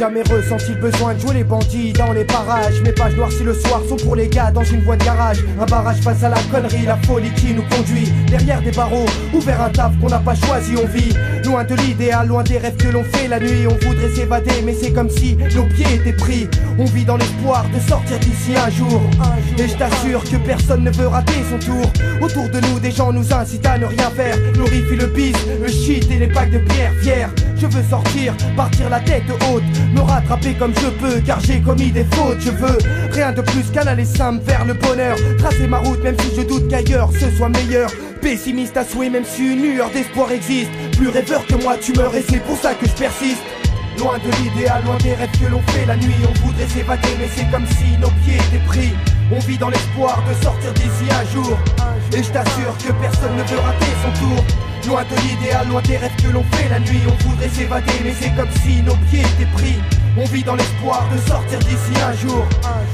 jamais ressenti le besoin de jouer les bandits dans les parages. Mes pages noircies le soir sont pour les gars dans une voie de garage. Un barrage face à la connerie, la folie qui nous conduit. Derrière des barreaux, ouvert un taf qu'on n'a pas choisi, on vit loin de l'idéal, loin des rêves que l'on fait la nuit. On voudrait s'évader mais c'est comme si nos pieds étaient pris. On vit dans l'espoir de sortir d'ici un jour. Et je t'assure que personne ne veut rater son tour. Autour de nous des gens nous incitent à ne rien faire. Glorifie le bis, le shit et les packs de pierre. Fier, je veux sortir, partir la tête haute, me rattraper comme je peux car j'ai commis des fautes. Je veux rien de plus qu'un aller simple vers le bonheur. Tracer ma route même si je doute qu'ailleurs ce soit meilleur. Pessimiste à souhait même si une lueur d'espoir existe. Plus rêveur que moi tu meurs et c'est pour ça que je persiste. Loin de l'idéal, loin des rêves que l'on fait la nuit. On voudrait s'évader mais c'est comme si nos pieds étaient pris. On vit dans l'espoir de sortir d'ici un jour. Et je t'assure que personne ne veut rater son tour. Loin de l'idéal, loin des rêves que l'on fait la nuit. On voudrait s'évader mais c'est comme si nos pieds étaient pris. On vit dans l'espoir de sortir d'ici un jour.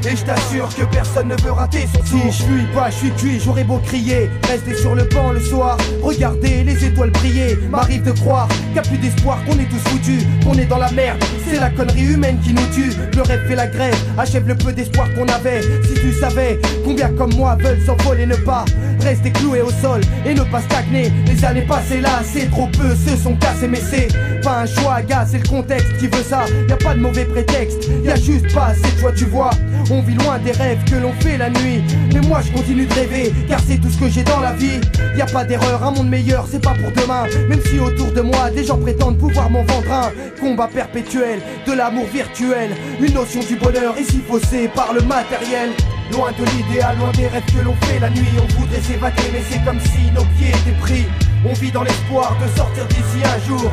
Et je t'assure que personne ne veut rater son tour. Si je fuis pas, je suis cuit, j'aurais beau crier. Rester sur le banc le soir, regarder les étoiles briller. M'arrive de croire qu'il n'y a plus d'espoir, qu'on est tous foutus, qu'on est dans la merde. C'est la connerie humaine qui nous tue. Le rêve fait la grève, achève le peu d'espoir qu'on avait. Si tu savais combien comme moi veulent s'envoler, ne pas rester cloué au sol et ne pas stagner. Les années passées là, c'est trop peu, se sont cassés. Mais c'est pas un choix, gars, c'est le contexte qui veut ça. Y a pas de mauvais prétexte, y a juste pas assez de choix, tu vois. On vit loin des rêves que l'on fait la nuit. Mais moi je continue de rêver, car c'est tout ce que j'ai dans la vie. Y a pas d'erreur, un monde meilleur, c'est pas pour demain. Même si autour de moi des gens prétendent pouvoir m'en vendre un. Combat perpétuel, de l'amour virtuel. Une notion du bonheur ici faussée par le matériel. Loin de l'idéal, loin des rêves que l'on fait la nuit. On voudrait s'évader mais c'est comme si nos pieds étaient pris. On vit dans l'espoir de sortir d'ici un jour.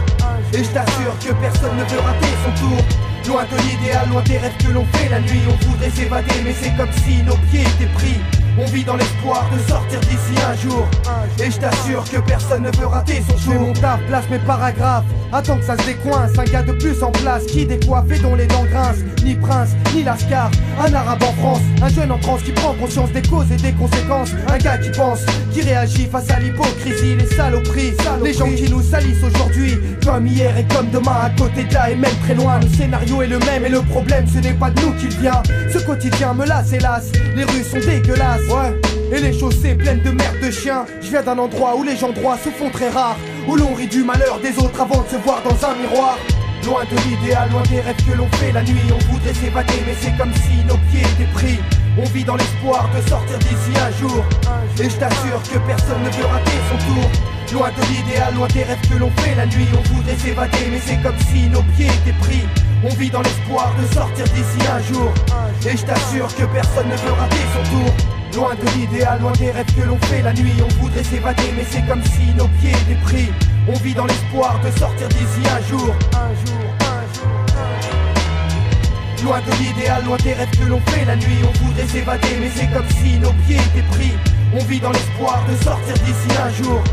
Et je t'assure que personne ne veut rater son tour. Loin de l'idéal, loin des rêves que l'on fait la nuit. On voudrait s'évader mais c'est comme si nos pieds étaient pris. On vit dans l'espoir de sortir d'ici un jour. Et je t'assure que personne ne veut rater son tour. Je fais mon taf, place mes paragraphes. Attends que ça se décoince, un gars de plus en place qui décoiffe et dont les dents grincent. Ni prince, ni lascar, un arabe en France. Un jeune en transe qui prend conscience des causes et des conséquences. Un gars qui pense, qui réagit face à l'hypocrisie. Les saloperies, les gens qui nous salissent aujourd'hui. Comme hier et comme demain, à côté de là et même très loin. Le scénario est le même et le problème ce n'est pas de nous qu'il vient. Ce quotidien me lasse hélas, les rues sont dégueulasses. Ouais. Et les chaussées pleines de merde de chiens. Je viens d'un endroit où les gens droits se font très rares, où l'on rit du malheur des autres avant de se voir dans un miroir. Loin de l'idéal, loin des rêves que l'on fait la nuit. On voudrait s'évader mais c'est comme si nos pieds étaient pris. On vit dans l'espoir de sortir d'ici un jour. Et je t'assure que personne ne veut rater son tour. Loin de l'idéal, loin des rêves que l'on fait la nuit. On voudrait s'évader mais c'est comme si nos pieds étaient pris. On vit dans l'espoir de sortir d'ici un jour. Et je t'assure que personne ne veut rater son tour. Loin de l'idéal, loin des rêves que l'on fait la nuit. On voudrait s'évader mais c'est comme si nos pieds étaient pris. On vit dans l'espoir de sortir d'ici un jour. Loin de l'idéal, loin des rêves que l'on fait la nuit. On voudrait s'évader mais c'est comme si nos pieds étaient pris. On vit dans l'espoir de sortir d'ici un jour.